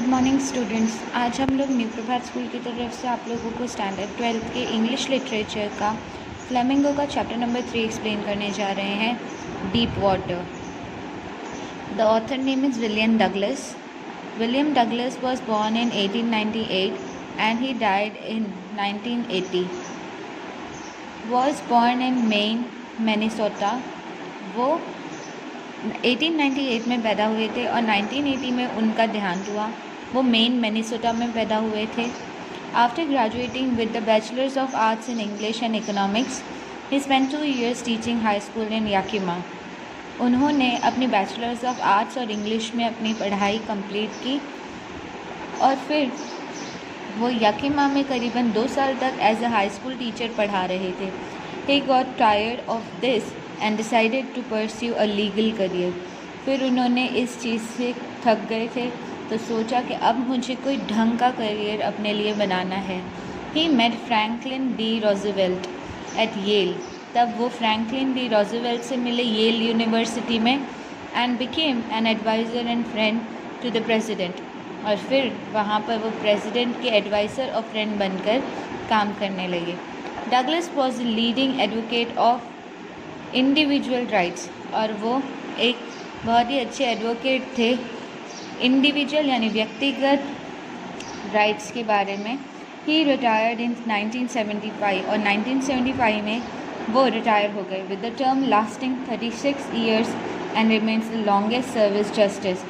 Good morning students. आज हम लोग न्यू प्रभात स्कूल की तरफ से आप लोगों को स्टैंडर्ड 12th के इंग्लिश लिटरेचर का फ्लेमिंगो का चैप्टर नंबर 3 एक्सप्लेन करने जा रहे हैं, deep water. The author name is William Douglas. William Douglas was born in 1898 and he died in 1980। Was born in main, Minnesota. वो 1898 में पैदा हुए थे और 1980 में उनका देहांत हुआ। वो मेन, मिनेसोटा में पैदा हुए थे। After graduating with the bachelors of arts in English and economics, he spent 2 years teaching high school in Yakima. उन्होंने अपनी बैचलर्स ऑफ आर्ट्स और इंग्लिश में अपनी पढ़ाई कंप्लीट की और फिर वो याकिमा में करीबन 2 साल तक as a high school teacher पढ़ा रहे थे। He got tired of this and decided to pursue a legal career. फिर उन्होंने इस चीज़ से थक गए थे तो सोचा कि अब मुझे कोई ढंग का करियर अपने लिए बनाना है। He met Franklin D Roosevelt at Yale. तब वो फ्रैंकलिन डी रोज़वेल्ट से मिले येल यूनिवर्सिटी में and became an adviser and friend to the president. और फिर वहाँ पर वो प्रेसिडेंट के एडवाइज़र और फ्रेंड बनकर काम करने लगे। Douglas was leading advocate of individual rights और वो एक बहुत ही अच्छे एडवोकेट थे इंडिविजुअल यानी व्यक्तिगत राइट्स के बारे में। ही रिटायर्ड इन 1975 और 1975 में वो रिटायर हो गए with the term lasting 36 years and remains the longest service justice.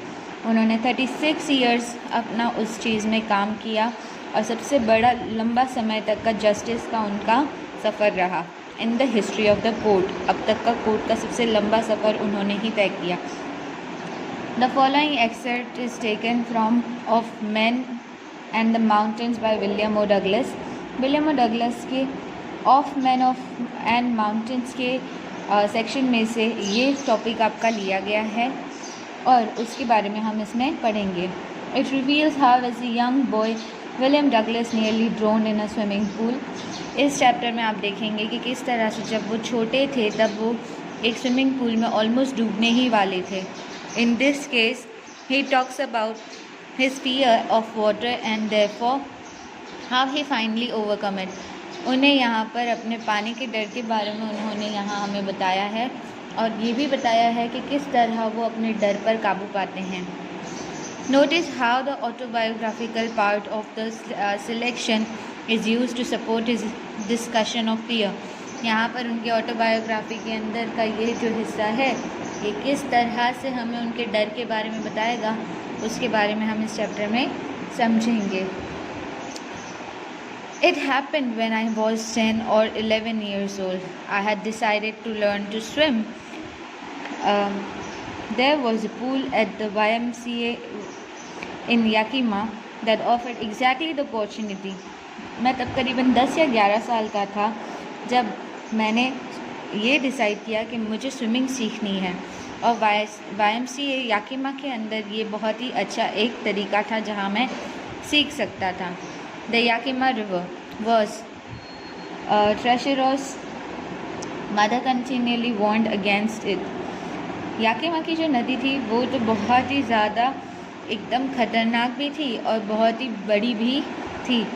उन्होंने 36 years अपना उस चीज़ में काम किया और सबसे बड़ा लंबा समय तक का जस्टिस का उनका सफ़र रहा in the history of the court. अब तक का कोर्ट का सबसे लंबा सफ़र उन्होंने ही तय किया। The following excerpt is taken from of man and the mountains by William O Douglas. William O Douglas के of man of and mountains के सेक्शन में से ये टॉपिक आपका लिया गया है और उसके बारे में हम इसमें पढ़ेंगे। It reveals how as a young boy William Douglas nearly drowned in a swimming pool. इस चैप्टर में आप देखेंगे कि किस तरह से जब वो छोटे थे तब वो एक स्विमिंग पूल में ऑलमोस्ट डूबने ही वाले थे। In this case he talks about his fear of water and therefore how he finally overcome it. उन्हें यहाँ पर अपने पानी के डर के बारे में उन्होंने यहाँ हमें बताया है और ये भी बताया है कि किस तरह वो अपने डर पर काबू पाते हैं। Notice how the autobiographical part of the selection is used to support his discussion of fear। यहाँ पर उनके ऑटोबायोग्राफी के अंदर का ये जो हिस्सा है ये किस तरह से हमें उनके डर के बारे में बताएगा, उसके बारे में हम इस चैप्टर में समझेंगे। It happened when I was 10 or 11 years old. I had decided to learn to swim. There was a pool at the YMCA in Yakima that offered exactly the opportunity। मैं तब करीबन 10 या 11 साल का था जब मैंने ये डिसाइड किया कि मुझे स्विमिंग सीखनी है और YMCA याकिमा के अंदर ये बहुत ही अच्छा एक तरीका था जहाँ मैं सीख सकता था। The Yakima river was treacherous. Mother continually warned against it. Yakima की जो नदी थी वो तो बहुत ही ज़्यादा एकदम ख़तरनाक भी थी और बहुत ही बड़ी भी थी।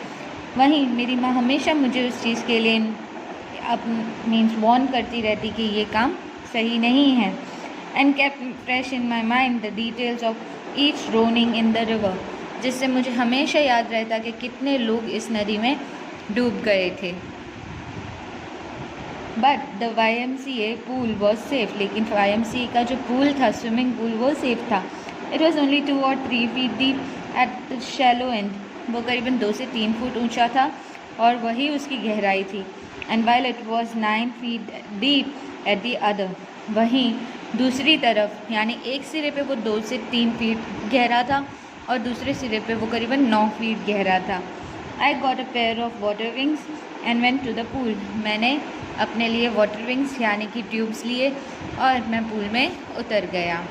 वहीं मेरी माँ हमेशा मुझे उस चीज़ के लिए मीन्स वार्न करती रहती कि ये काम सही नहीं है। And kept fresh in my mind the details of each droning in the river, जिससे मुझे हमेशा याद रहता कि कितने लोग इस नदी में डूब गए थे। But the YMCA pool was safe. लेकिन YMCA का जो पूल था, स्विमिंग पूल, वो सेफ था। It was only 2 or 3 feet deep at the shallow and. वो करीबन 2 से 3 फुट ऊंचा था और वही उसकी गहराई थी। And while it was 9 feet deep at the other. वहीं दूसरी तरफ यानी एक सिरे पे वो 2 से 3 फीट गहरा था और दूसरे सिरे पे वो करीबन 9 feet गहरा था। I got a pair of water wings and went to the pool. मैंने अपने लिए वाटर विंग्स यानी कि ट्यूब्स लिए और मैं पूल में उतर गया।